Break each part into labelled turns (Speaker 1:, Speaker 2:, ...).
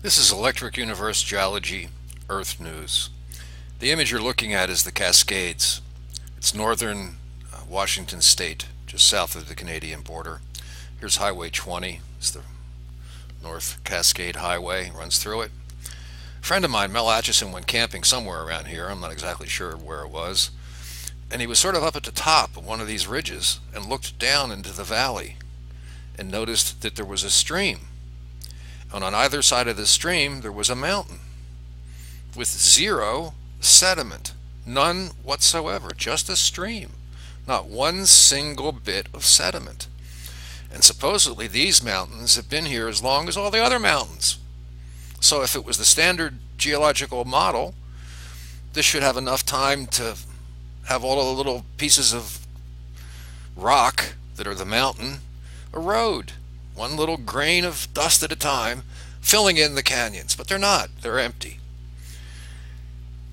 Speaker 1: This is Electric Universe Geology Earth News. The image you're looking at is the Cascades. It's northern Washington state, just south of the Canadian border. Here's Highway 20. It's the North Cascade Highway, runs through it. A friend of mine, Mel Atchison, went camping somewhere around here. I'm not exactly sure where it was. And he was sort of up at the top of one of these ridges and looked down into the valley and noticed that there was a stream. And on either side of the stream, there was a mountain with zero sediment. None whatsoever. Just a stream. Not one single bit of sediment. And supposedly these mountains have been here as long as all the other mountains. So if it was the standard geological model, this should have enough time to have all of the little pieces of rock that are the mountain erode, one little grain of dust at a time, filling in the canyons. But they're not. They're empty.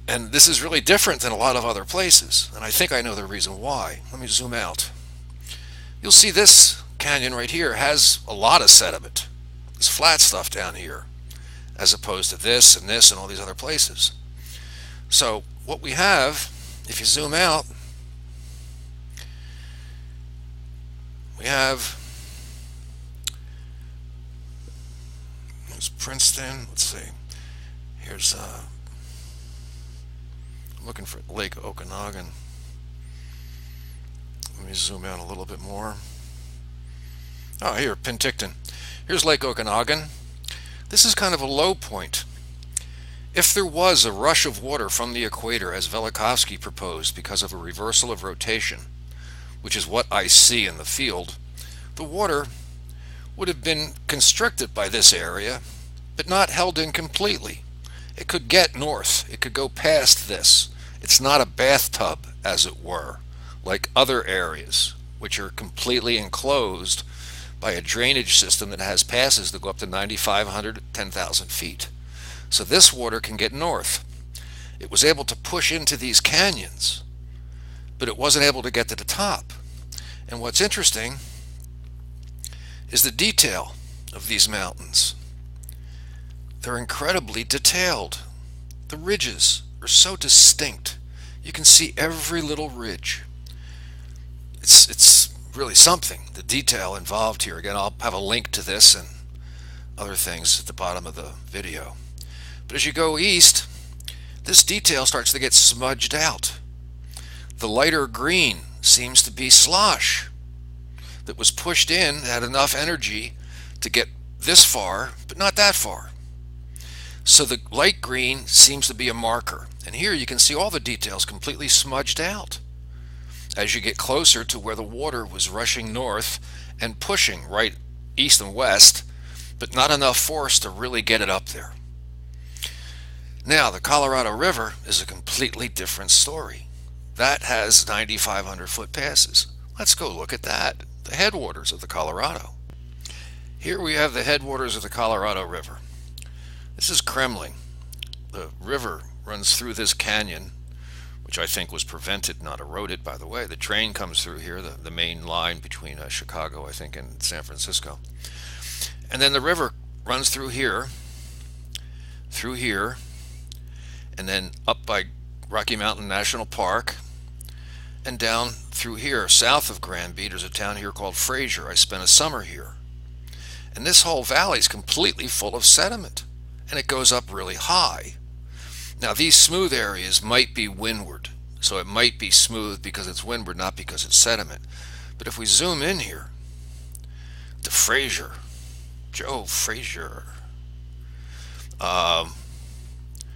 Speaker 1: And this is really different than a lot of other places. And I think I know the reason why. Let me zoom out. You'll see this canyon right here has a lot of sediment. There's flat stuff down here, as opposed to this and all these other places. So what we have, if you zoom out, we have, here's Princeton. Let's see. Here's I'm looking for Lake Okanagan. Let me zoom out a little bit more. Oh, here, Penticton. Here's Lake Okanagan. This is kind of a low point. If there was a rush of water from the equator, as Velikovsky proposed, because of a reversal of rotation, which is what I see in the field, the water would have been constricted by this area, but not held in completely. It could get north. It could go past this. It's not a bathtub, as it were, like other areas, which are completely enclosed by a drainage system that has passes that go up to 9,500 to 10,000 feet. So this water can get north. It was able to push into these canyons, but it wasn't able to get to the top. And what's interesting is the detail of these mountains. They're incredibly detailed. The ridges are so distinct. You can see every little ridge. It's really something, the detail involved here. Again, I'll have a link to this and other things at the bottom of the video. But as you go east, this detail starts to get smudged out. The lighter green seems to be slosh that was pushed in, had enough energy to get this far, but not that far. So the light green seems to be a marker. And here you can see all the details completely smudged out as you get closer to where the water was rushing north and pushing right east and west, but not enough force to really get it up there. Now, the Colorado River is a completely different story. That has 9,500 foot passes. Let's go look at that, the headwaters of the Colorado. Here we have the headwaters of the Colorado River. This is Kremling. The river runs through this canyon, which I think was prevented, not eroded, by the way. The train comes through here, the main line between Chicago, I think, and San Francisco. And then the river runs through here, and then up by Rocky Mountain National Park, and down through here, south of Granby. There's a town here called Fraser. I spent a summer here. And this whole valley is completely full of sediment, and it goes up really high. Now, these smooth areas might be windward, so it might be smooth because it's windward, not because it's sediment. But if we zoom in here to Fraser, Joe Fraser,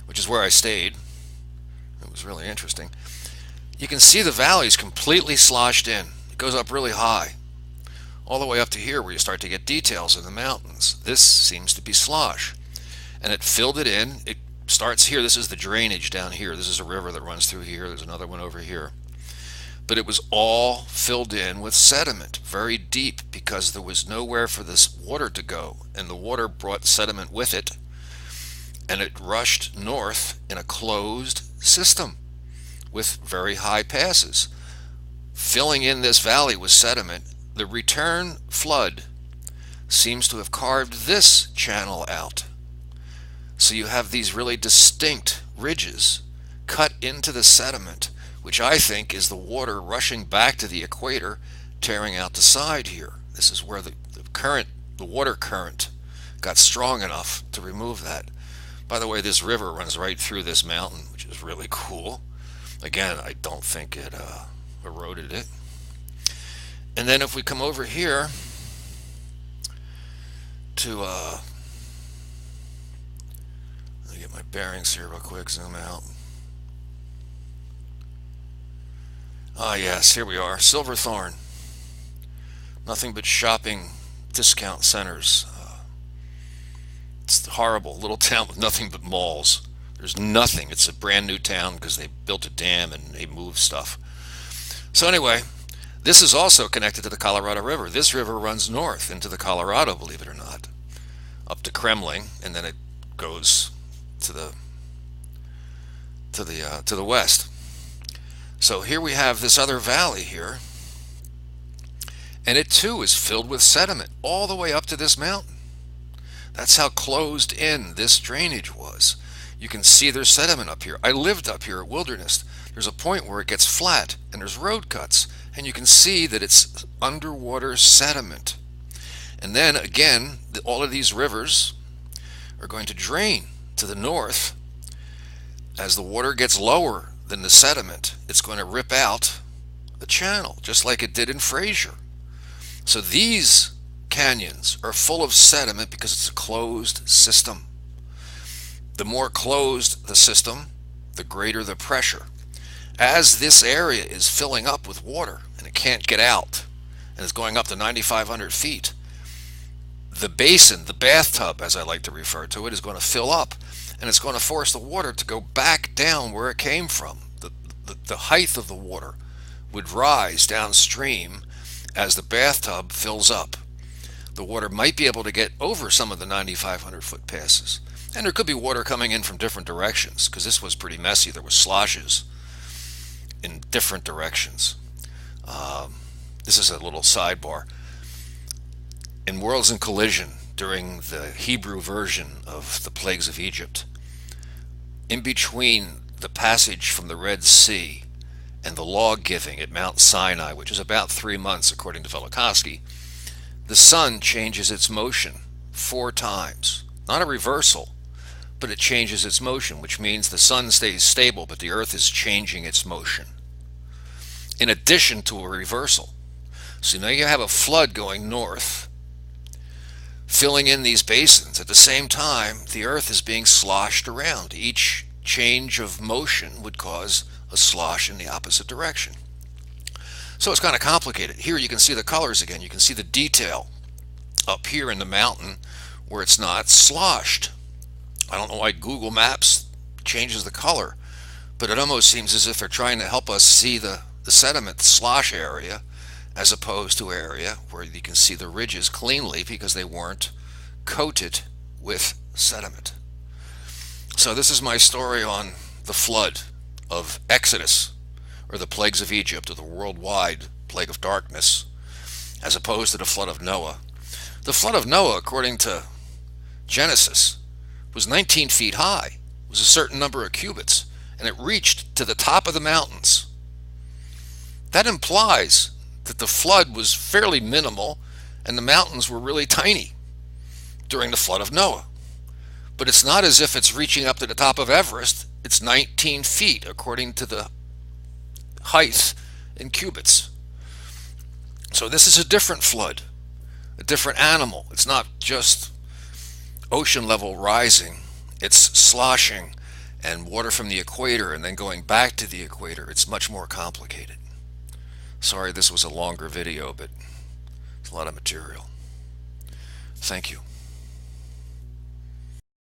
Speaker 1: which is where I stayed, it was really interesting, you can see the valley's completely sloshed in. It goes up really high, all the way up to here where you start to get details of the mountains. This seems to be slosh, and it filled it in. It starts here. This is the drainage down here. This is a river that runs through here. There's another one over here. But it was all filled in with sediment, very deep, because there was nowhere for this water to go. And the water brought sediment with it, and it rushed north in a closed system with very high passes, filling in this valley with sediment. The return flood seems to have carved this channel out. So you have these really distinct ridges cut into the sediment, which I think is the water rushing back to the equator, tearing out the side here. This is where the water current got strong enough to remove that. By the way, this river runs right through this mountain, which is really cool. Again, I don't think it eroded it. And then if we come over here to let me get my bearings here real quick, zoom out. Ah yes, here we are, Silverthorne. Nothing but shopping discount centers. It's horrible, little town with nothing but malls. There's nothing. It's a brand new town because they built a dam and they moved stuff. So anyway, this is also connected to the Colorado River. This river runs north into the Colorado, believe it or not, up to Kremling, and then it goes to the west. So here we have this other valley here, and it too is filled with sediment all the way up to this mountain. That's how closed in this drainage was. You can see there's sediment up here. I lived up here at Wilderness. There's a point where it gets flat and there's road cuts, and you can see that it's underwater sediment. And then again, all of these rivers are going to drain to the north. As the water gets lower than the sediment, it's going to rip out the channel, just like it did in Fraser. So these canyons are full of sediment because it's a closed system. The more closed the system, the greater the pressure. As this area is filling up with water and it can't get out, and it's going up to 9,500 feet, the basin, the bathtub as I like to refer to it, is going to fill up, and it's going to force the water to go back down where it came from. The height of the water would rise downstream as the bathtub fills up. The water might be able to get over some of the 9,500 foot passes. And there could be water coming in from different directions, because this was pretty messy. There were sloshes in different directions. This is a little sidebar. In Worlds in Collision, during the Hebrew version of the plagues of Egypt, in between the passage from the Red Sea and the law giving at Mount Sinai, which is about 3 months according to Velikovsky, the sun changes its motion 4 times. Not a reversal, but it changes its motion, which means the sun stays stable, but the earth is changing its motion, in addition to a reversal. So now you have a flood going north, filling in these basins. At the same time, the earth is being sloshed around. Each change of motion would cause a slosh in the opposite direction. So it's kind of complicated. Here you can see the colors again. You can see the detail up here in the mountain where it's not sloshed. I don't know why Google Maps changes the color, but it almost seems as if they're trying to help us see the sediment slosh area, as opposed to an area where you can see the ridges cleanly because they weren't coated with sediment. So this is my story on the flood of Exodus, or the plagues of Egypt, or the worldwide plague of darkness, as opposed to the flood of Noah. The flood of Noah, according to Genesis, was 19 feet high. It was a certain number of cubits, and it reached to the top of the mountains. That implies that the flood was fairly minimal and the mountains were really tiny during the flood of Noah. But it's not as if it's reaching up to the top of Everest. It's 19 feet according to the height in cubits. So this is a different flood, a different animal. It's not just ocean level rising. It's sloshing and water from the equator and then going back to the equator. It's much more complicated. Sorry this was a longer video, but it's a lot of material. Thank you.